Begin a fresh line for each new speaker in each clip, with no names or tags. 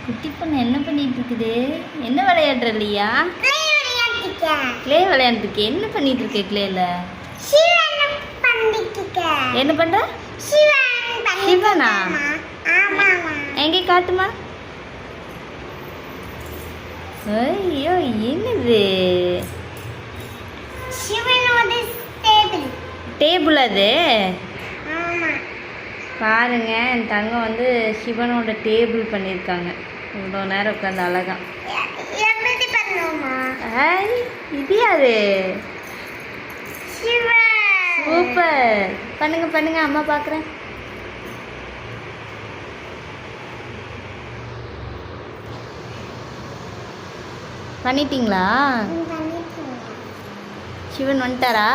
குட்டி பொண்ணு என்ன பண்ணிட்டு இருக்குது? என்ன விளையாடுற இல்லையா? கிளே விளையாண்டுருக்கு. என்ன பண்ணிட்டு இருக்க கிளேல? என்ன பண்ற? சிவனா? எங்கே காட்டுமா? ஐயோ என்னது? டேபிள் அது? பாருங்க என் தங்கம் வந்து சிவனோட டேபிள் பண்ணியிருக்காங்க. இவ்வளோ நேரம் உட்காந்து அழகா. இது யாரு? சூப்பர். பண்ணுங்க பண்ணுங்க, அம்மா பார்க்குறேன். பண்ணிட்டீங்களா? சிவன் வந்துட்டாரா?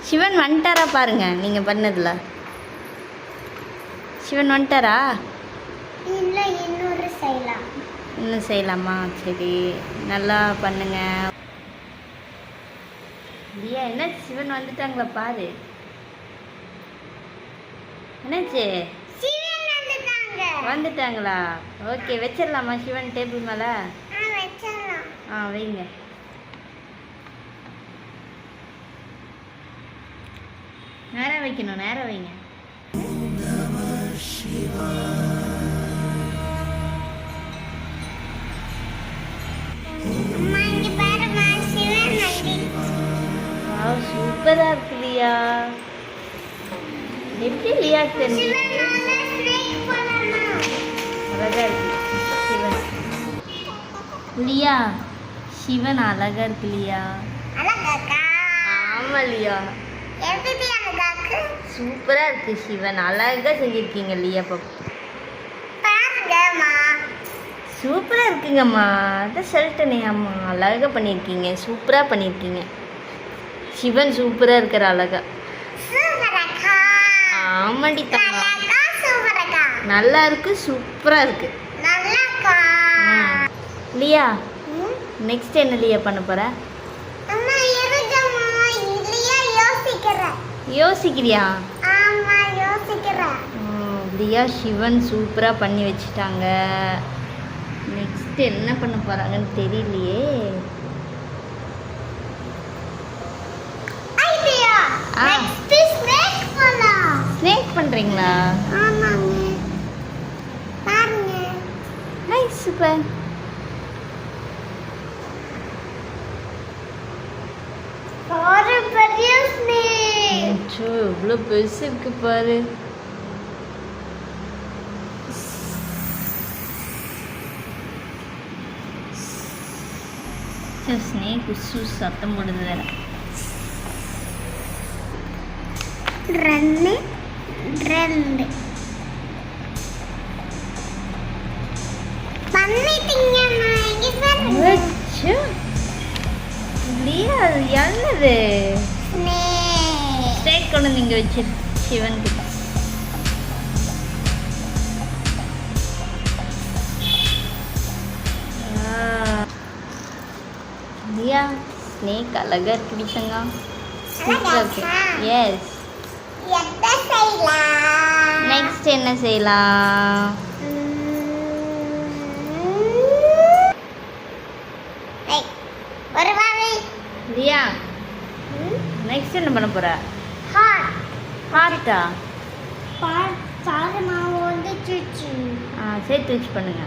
சிவன் வந்துட்டாரா பாருங்க. நீங்கள் பண்ணதில்ல சிவன் வந்துட்டாரா?
இல்லை, இன்னும்
செய்யலாமா? சரி, நல்லா பண்ணுங்க. இல்லையா என்ன சிவன் வந்துட்டாங்களா பாரு. என்னாச்சு? வந்துட்டாங்களா? ஓகே, வச்சிடலாமா சிவன் டேபிள் மேலே? வைங்க. நேரம் வைக்கணும், நேரம் வைங்க. சூப்பரா இருக்கு லியா. எப்படி லியா தெரிஞ்சு? அழகா இருக்கு சிவன். லியா, சிவன் அழகா இருக்கு லியா. ஆமா லியா, சூப்பரா இருக்கு சிவன். அழகா செஞ்சிருக்கீங்க லியா. சூப்பரா இருக்குங்கம்மா. அதான் சொல்லிட்டேனே அம்மா, அழகா பண்ணியிருக்கீங்க, சூப்பரா பண்ணியிருக்கீங்க. சிவன் சூப்பரா இருக்கிற அழகா. ஆமாடி தம்மா, நல்லா இருக்கு, சூப்பரா இருக்கு லியா. நெக்ஸ்ட் என்ன லியா பண்ண போற? யோசிக்கிறியா? லியா சிவன் சூப்பரா பண்ணி வச்சுட்டாங்க. நெக்ஸ்ட் என்ன பண்ண போறாங்கன்னு தெரியலையே. ஸ்னேக் பண்றீங்களா? Nice, super. இவ்வளோ பெருசு இருக்கு பாரு. ஸ்னேக் சத்தம் போடுது வேற. என்னது ஸ்னேக் கொண்டு நீங்க வச்சு சிவன் கிட்ட. லியா, ஸ்னேக் அழகா இருக்கு விசங்கா. சூப்பரா இருக்கு. எஸ். நெக்ஸ்ட் என்ன செய்யலாம்? லியா, நெக்ஸ்ட் என்ன பண்ண போற? ஹார்ட்டா? சேர்த்து வச்சு பண்ணுங்க.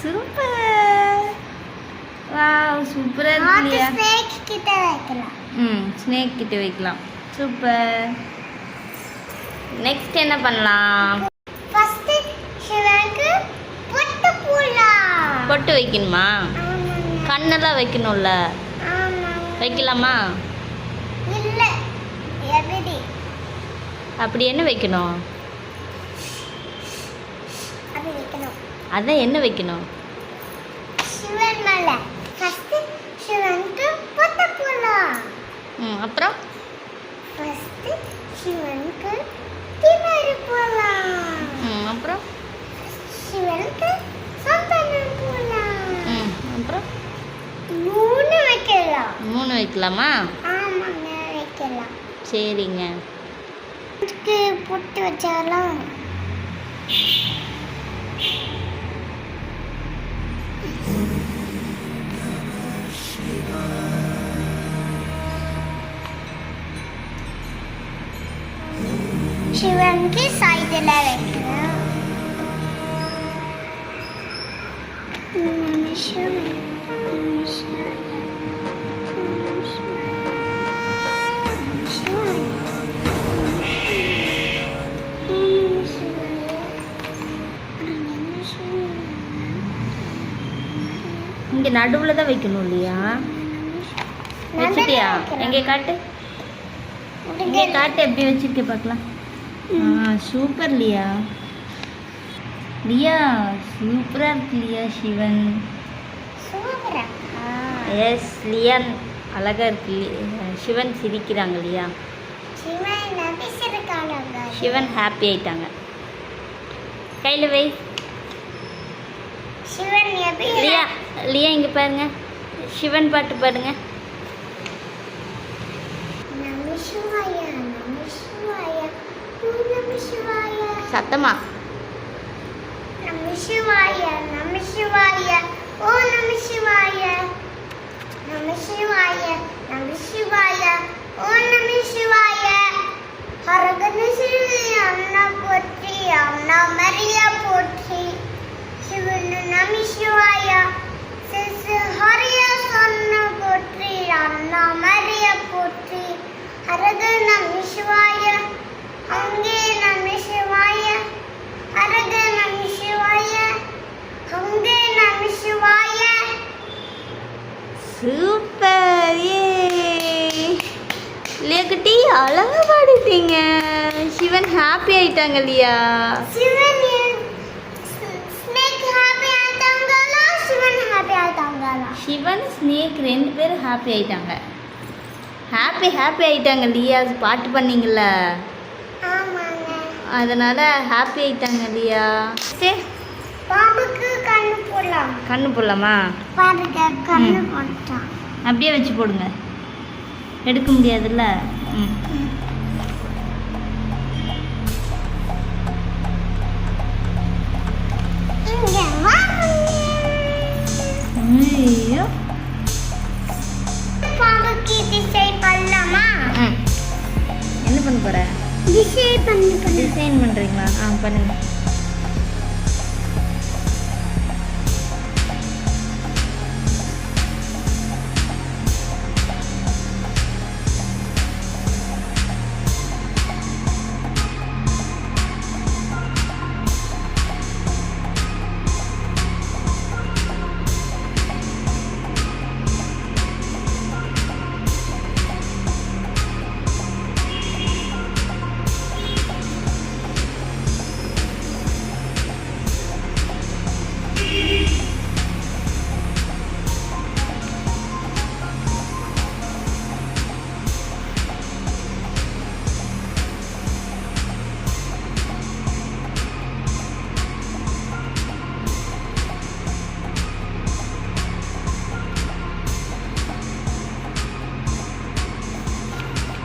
சூப்பர். வாவ், சூப்பரா இருக்கு லியா. ஸ்னேக் கிட்ட வைக்கலாம். சூப்பர். நெக்ஸ்ட் என்ன பண்ணலாம்? பொட்டு வைக்கணுமா? கண்ணெல்லாம் வைக்கணும்ல, வைக்கலாமா? அப்படி என்ன வைக்கணும்? அதான் என்ன வைக்கணும்?
சிவன் மேல ஃபர்ஸ்ட் சிவனுக்கு பொட்டு போடலாம்.
அப்புறம்
ஃபர்ஸ்ட் சிவனுக்கு திணறு போலாம்.
அப்புறம்
சிவனுக்கு சந்தனம் போலாம்.
அப்புறம்
3 வைக்கலாம்.
3 வைக்கலாமா?
ஆமாங்க, வைக்கலாம்.
சரிங்க.
இதுக்கு பொட்டு வச்சாலாம். சிவனுக்கு சைடில் வைக்கலாம்.
இங்கே நடுவில் தான் வைக்கணும் இல்லையா? வச்சுட்டியா? எங்கே காட்டு, எங்கே காட்டு, எப்படி வச்சுருக்க பார்க்கலாம். சூப்பர் லியா. லியா சூப்பராக இருக்கு லியா. சிவன் எஸ் லியான் அழகாக இருக்கு. சிவன் சிரிக்கிறாங்க இல்லையா? சிவன் ஹாப்பி ஆயிட்டாங்க. கையில் வை. லியா லியா இங்கே பாருங்க, சிவன் பாட்டு பாடுங்க. சத்தமா.
நம சிவாய நம சிவாய ஓ நம சிவாய நம சிவாய நம சிவாய ஓ நம சிவாய ஹரகன சிவி அண்ணா போற்றி அண்ணா மரியா போற்றி சிவன் நம சிவாய சிசு ஹரிய சொன்ன போற்றி அண்ணா மரியா போற்றி ஹரக நம சிவாய அங்கே நம சிவாய ஹரக நம சிவாய அங்கே நம சிவாய.
சூப்பர். ஏ லியா குட்டி அழகா பாடிட்டீங்க. சிவன் ஹாப்பி ஆயிட்டாங்க இல்லையா?
சிவன் ஸ்னேக் ஹாப்பி ஆயிட்டாங்களா? சிவன் ஹாப்பி ஆயிட்டாங்களா?
சிவன் ஸ்னேக் 2 பேரும் ஹாப்பி ஆயிட்டாங்க. ஹாப்பி ஆயிட்டாங்க லியா. பாட்டு பண்ணீங்கல்ல,
ஆமாங்க,
அதனால ஹாப்பி ஆயிட்டாங்க லியா. சரி,
பாம்புக்கு கண்ணு போடலாம்.
கண்ணு போடலாமா?
பாருங்க, கண்ணு போட்டான்.
அப்படியே வச்சு போடுங்க, எடுக்க முடியாதுல்ல.
இங்க வா.
ஐயோ,
பாம்புக்கு டிசைன் பண்ணலாமா?
என்ன பண்ண போற? டிசைன் பண்ணுறீங்களா? பண்ணுங்க.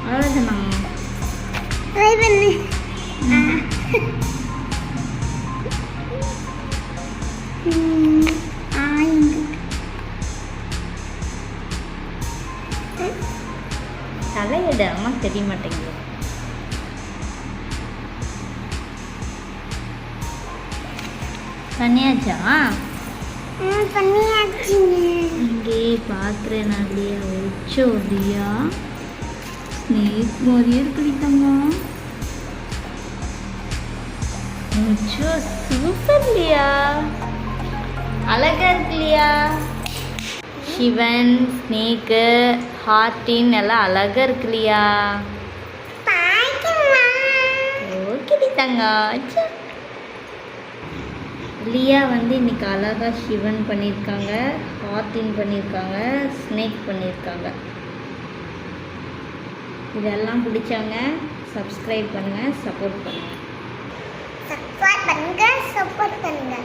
அவ்வளோதானா?
ட்ரை பண்ணு.
தலையிட அம்மா தெரிய மாட்டேங்குது. பண்ணியாச்சா?
பண்ணியாச்சுங்க.
இங்கே பார்க்குறேன் நான் இல்லையா? வச்சோ இல்லையா? ஸ்னேக் மாதிரியே இருக்குடித்தாங்க. வச்சோ சூப்பர் இல்லையா? அழகா இருக்கு இல்லையா? சிவன், ஸ்னேக்கு, ஹார்டின் எல்லாம் அழகா இருக்கு இல்லையா? ஓகேடி தங்காச்சா. லியா வந்து இன்னைக்கு அழகா சிவன் பண்ணியிருக்காங்க, ஹார்டின் பண்ணியிருக்காங்க, ஸ்னேக் பண்ணியிருக்காங்க. இதெல்லாம் பிடிச்சவங்க சப்ஸ்கிரைப் பண்ணுங்கள், சப்போர்ட் பண்ணுங்கள்.
சப்ஸ்கிரைப் பண்ணுங்க, சப்போர்ட் பண்ணுங்க.